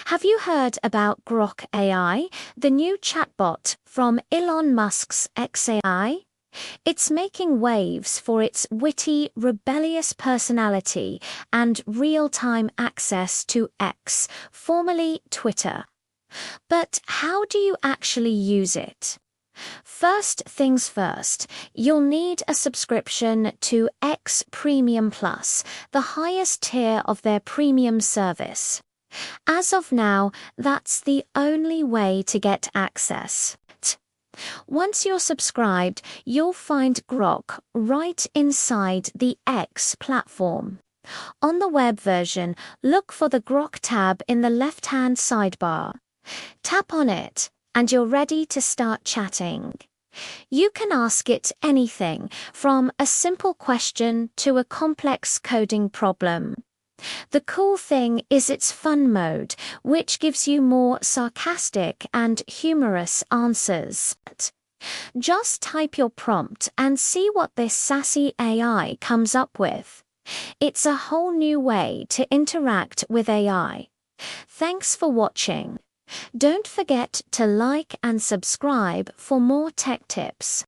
Have you heard about Grok AI, the new chatbot from Elon Musk's XAI? It's making waves for its witty, rebellious personality and real-time access to X, formerly Twitter. But how do you actually use it? First things first, you'll need a subscription to X Premium Plus, the highest tier of their premium service. As of now, that's the only way to get access. Once you're subscribed, you'll find Grok right inside the X platform. On the web version, look for the Grok tab in the left-hand sidebar. Tap on it, and you're ready to start chatting. You can ask it anything, from a simple question to a complex coding problem. The cool thing is its fun mode, which gives you more sarcastic and humorous answers. Just type your prompt and see what this sassy AI comes up with. It's a whole new way to interact with AI. Thanks for watching. Don't forget to like and subscribe for more tech tips.